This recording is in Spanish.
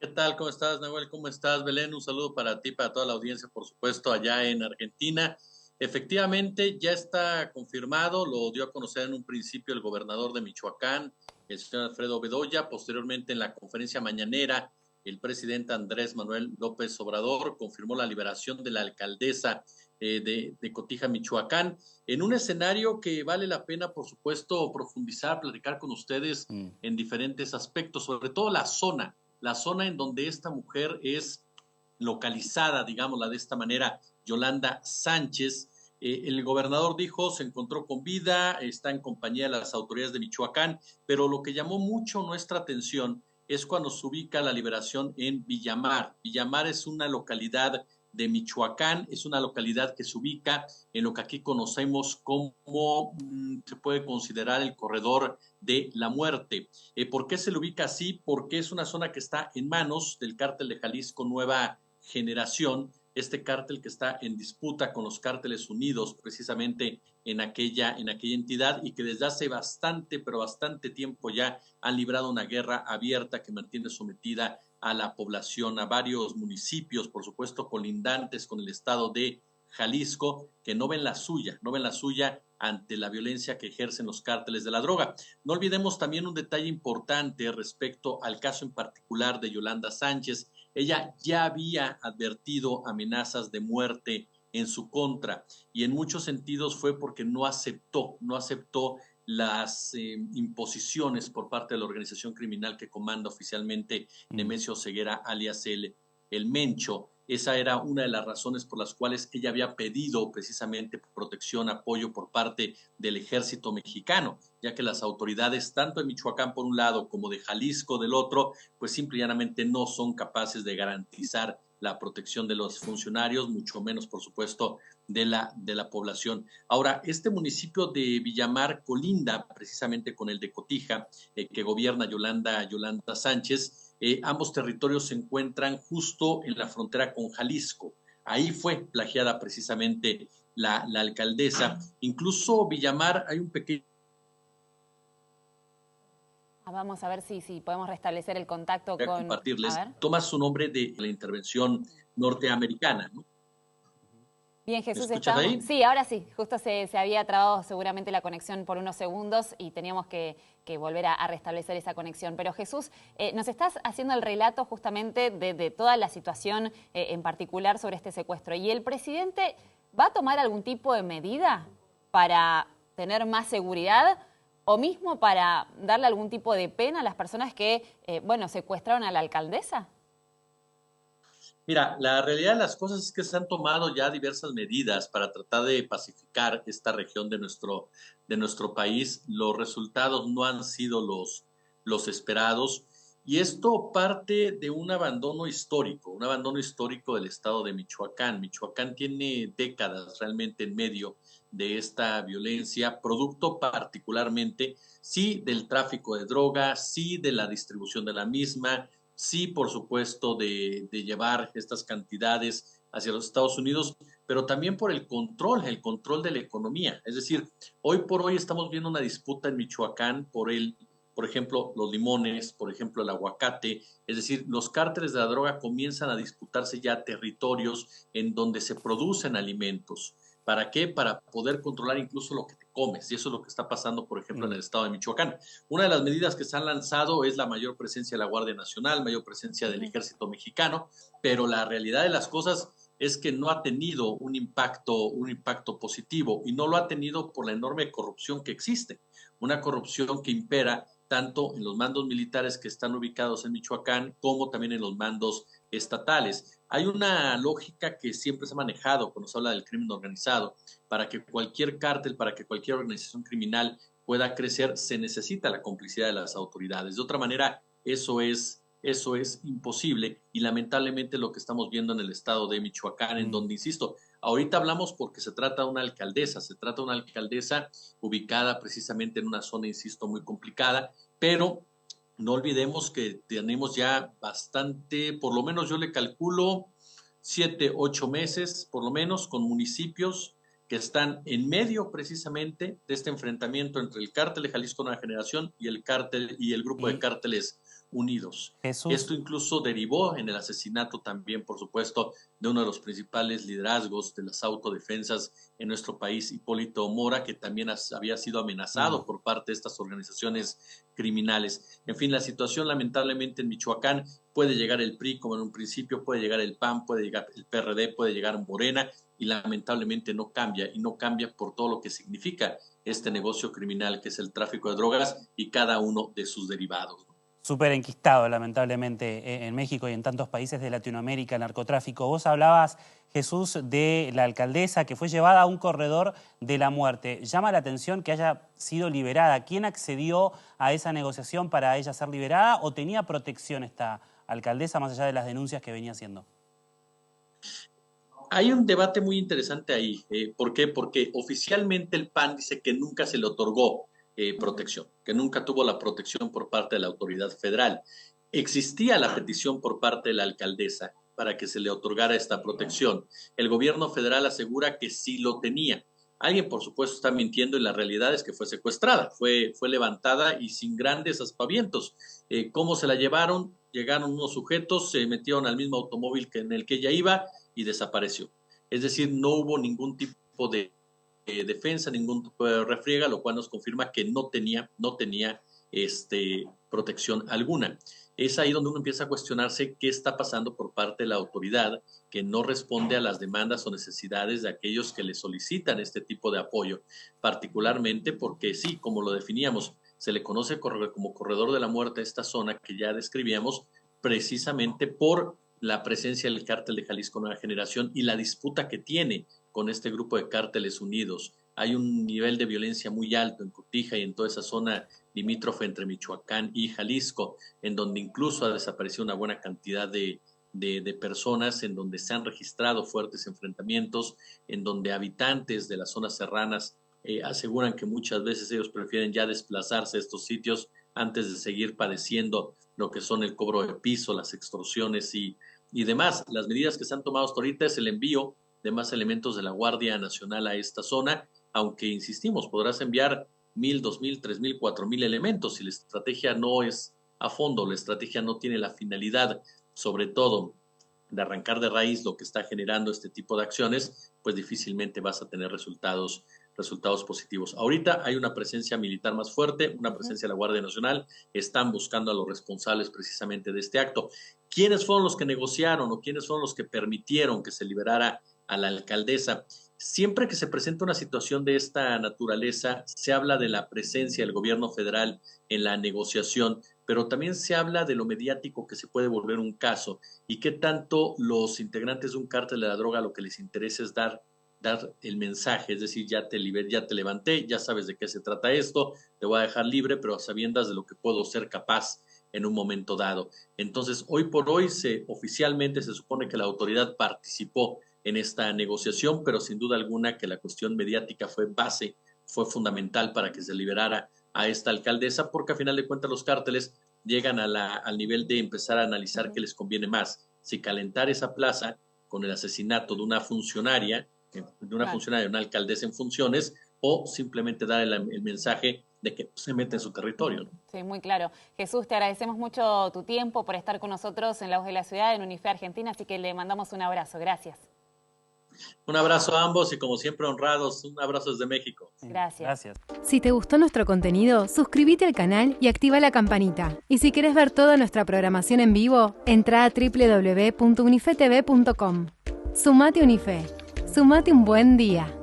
¿Qué tal? ¿Cómo estás, Nahuel? ¿Cómo estás, Belén? Un saludo para ti, para toda la audiencia, por supuesto, allá en Argentina. Efectivamente, ya está confirmado, lo dio a conocer en un principio el gobernador de Michoacán, el señor Alfredo Bedoya. Posteriormente, en la conferencia mañanera, el presidente Andrés Manuel López Obrador confirmó la liberación de la alcaldesa de Cotija, Michoacán, en un escenario que vale la pena, por supuesto, profundizar, platicar con ustedes Mm. en diferentes aspectos, sobre todo la zona en donde esta mujer es localizada, digámosla de esta manera, Yolanda Sánchez. El gobernador dijo, se encontró con vida, está en compañía de las autoridades de Michoacán, pero lo que llamó mucho nuestra atención es cuando se ubica la liberación en Villamar. Villamar es una localidad de Michoacán, es una localidad que se ubica en lo que aquí conocemos como se puede considerar el corredor de la muerte. ¿Por qué se le ubica así? Porque es una zona que está en manos del cártel de Jalisco Nueva Generación, este cártel que está en disputa con los cárteles unidos precisamente en aquella entidad y que desde hace bastante, pero bastante tiempo ya han librado una guerra abierta que mantiene sometida a la población, a varios municipios, por supuesto, colindantes con el estado de Jalisco, que no ven la suya, no ven la suya ante la violencia que ejercen los cárteles de la droga. No olvidemos también un detalle importante respecto al caso en particular de Yolanda Sánchez. Ella ya había advertido amenazas de muerte en su contra y en muchos sentidos fue porque no aceptó las imposiciones por parte de la organización criminal que comanda oficialmente Mm. Nemesio Ceguera, alias el Mencho. Esa era una de las razones por las cuales ella había pedido precisamente protección, apoyo por parte del ejército mexicano, ya que las autoridades, tanto de Michoacán por un lado como de Jalisco del otro, pues simple y llanamente no son capaces de garantizar la protección de los funcionarios, mucho menos, por supuesto, de la población. Ahora, este municipio de Villamar colinda precisamente con el de Cotija, que gobierna Yolanda Sánchez. Ambos territorios se encuentran justo en la frontera con Jalisco. Ahí fue plagiada precisamente la alcaldesa. Incluso Villamar, hay un pequeño. Vamos a ver si podemos restablecer el contacto Voy a con... A compartirles, ver. toma su nombre de la intervención norteamericana, ¿no? Bien, ¿Me Jesús, escuchas estamos... ahí? Sí, ahora sí. Justo se había trabado seguramente la conexión por unos segundos y teníamos que volver a restablecer esa conexión. Pero Jesús, nos estás haciendo el relato justamente de toda la situación en particular sobre este secuestro. ¿Y el presidente va a tomar algún tipo de medida para tener más seguridad o mismo para darle algún tipo de pena a las personas que, bueno, secuestraron a la alcaldesa? Mira, la realidad de las cosas es que se han tomado ya diversas medidas para tratar de pacificar esta región de nuestro país. Los resultados no han sido los esperados y esto parte de un abandono histórico del estado de Michoacán. Michoacán tiene décadas realmente en medio de esta violencia, producto particularmente, sí, del tráfico de drogas, sí, de la distribución de la misma, sí, por supuesto, de llevar estas cantidades hacia los Estados Unidos, pero también por el control de la economía. Es decir, hoy por hoy estamos viendo una disputa en Michoacán por ejemplo, los limones, por ejemplo, el aguacate. Es decir, los cárteles de la droga comienzan a disputarse ya territorios en donde se producen alimentos. ¿Para qué? Para poder controlar incluso lo que te comes. Y eso es lo que está pasando, por ejemplo, en Mm. el estado de Michoacán. Una de las medidas que se han lanzado es la mayor presencia de la Guardia Nacional, mayor presencia del Ujú. Ejército Mexicano, pero la realidad de las cosas es que no ha tenido un impacto positivo y no lo ha tenido por la enorme corrupción que existe, una corrupción que impera tanto en los mandos militares que están ubicados en Michoacán como también en los mandos estatales. Hay una lógica que siempre se ha manejado cuando se habla del crimen organizado. Para que cualquier cártel, para que cualquier organización criminal pueda crecer, se necesita la complicidad de las autoridades. De otra manera, eso es imposible y lamentablemente lo que estamos viendo en el estado de Michoacán, en Mm. donde, insisto, ahorita hablamos porque se trata de una alcaldesa, se trata de una alcaldesa ubicada precisamente en una zona, insisto, muy complicada, pero no olvidemos que tenemos ya bastante, por lo menos yo le calculo 7, 8 meses, por lo menos, con municipios que están en medio precisamente de este enfrentamiento entre el cártel de Jalisco Nueva Generación y el cártel y el grupo de Y cárteles Unidos. Jesús. Esto incluso derivó en el asesinato también, por supuesto, de uno de los principales liderazgos de las autodefensas en nuestro país, Hipólito Mora, que también había sido amenazado por parte de estas organizaciones criminales. En fin, la situación lamentablemente en Michoacán, puede llegar el PRI como en un principio, puede llegar el PAN, puede llegar el PRD, puede llegar Morena, y lamentablemente no cambia, y no cambia por todo lo que significa este negocio criminal que es el tráfico de drogas y cada uno de sus derivados. Súper enquistado, lamentablemente, en México y en tantos países de Latinoamérica, el narcotráfico. Vos hablabas, Jesús, de la alcaldesa que fue llevada a un corredor de la muerte. Llama la atención que haya sido liberada. ¿Quién accedió a esa negociación para ella ser liberada o tenía protección esta alcaldesa más allá de las denuncias que venía haciendo? Hay un debate muy interesante ahí. ¿Por qué? Porque oficialmente el PAN dice que nunca se le otorgó protección, que nunca tuvo la protección por parte de la autoridad federal. Existía la petición por parte de la alcaldesa para que se le otorgara esta protección. El gobierno federal asegura que sí lo tenía. Alguien, por supuesto, está mintiendo y la realidad es que fue secuestrada, fue levantada y sin grandes aspavientos. ¿Cómo se la llevaron? Llegaron unos sujetos, se metieron al mismo automóvil en el que ella iba y desapareció. Es decir, no hubo ningún tipo de defensa, ningún tipo de refriega, lo cual nos confirma que no tenía protección alguna. Es ahí donde uno empieza a cuestionarse qué está pasando por parte de la autoridad, que no responde a las demandas o necesidades de aquellos que le solicitan este tipo de apoyo, particularmente porque sí, como lo definíamos, se le conoce como corredor de la muerte a esta zona que ya describíamos, precisamente por la presencia del cártel de Jalisco Nueva Generación y la disputa que tiene con este grupo de cárteles unidos. Hay un nivel de violencia muy alto en Cotija y en toda esa zona limítrofe entre Michoacán y Jalisco, en donde incluso ha desaparecido una buena cantidad de personas, en donde se han registrado fuertes enfrentamientos, en donde habitantes de las zonas serranas aseguran que muchas veces ellos prefieren ya desplazarse a estos sitios antes de seguir padeciendo lo que son el cobro de piso, las extorsiones y demás. Las medidas que se han tomado hasta ahorita es el envío de más elementos de la Guardia Nacional a esta zona, aunque insistimos, podrás enviar 1,000, 2,000, 3,000, 4,000 elementos si la estrategia no es a fondo, la estrategia no tiene la finalidad, sobre todo, de arrancar de raíz lo que está generando este tipo de acciones, pues difícilmente vas a tener resultados positivos. Ahorita hay una presencia militar más fuerte, una presencia de la Guardia Nacional, están buscando a los responsables precisamente de este acto. ¿Quiénes fueron los que negociaron o quiénes fueron los que permitieron que se liberara a la alcaldesa? Siempre que se presenta una situación de esta naturaleza, se habla de la presencia del gobierno federal en la negociación, pero también se habla de lo mediático que se puede volver un caso y qué tanto los integrantes de un cártel de la droga lo que les interesa es dar el mensaje, es decir, ya te levanté, ya sabes de qué se trata esto, te voy a dejar libre, pero a sabiendas de lo que puedo ser capaz en un momento dado. Entonces, hoy por hoy oficialmente se supone que la autoridad participó en esta negociación, pero sin duda alguna que la cuestión mediática fue fundamental para que se liberara a esta alcaldesa, porque a final de cuentas los cárteles llegan al nivel de empezar a analizar qué les conviene más, si calentar esa plaza con el asesinato de una funcionaria, una alcaldesa en funciones, o simplemente dar el mensaje de que se mete en su territorio, ¿no? Sí, muy claro. Jesús, te agradecemos mucho tu tiempo por estar con nosotros en La Voz de la Ciudad, en Unife Argentina, así que le mandamos un abrazo. Gracias. Un abrazo a ambos y como siempre honrados, un abrazo desde México. Gracias. Si te gustó nuestro contenido, suscríbete al canal y activa la campanita. Y si querés ver toda nuestra programación en vivo, entra a www.unifetv.com. Sumate Unife. Sumate un buen día.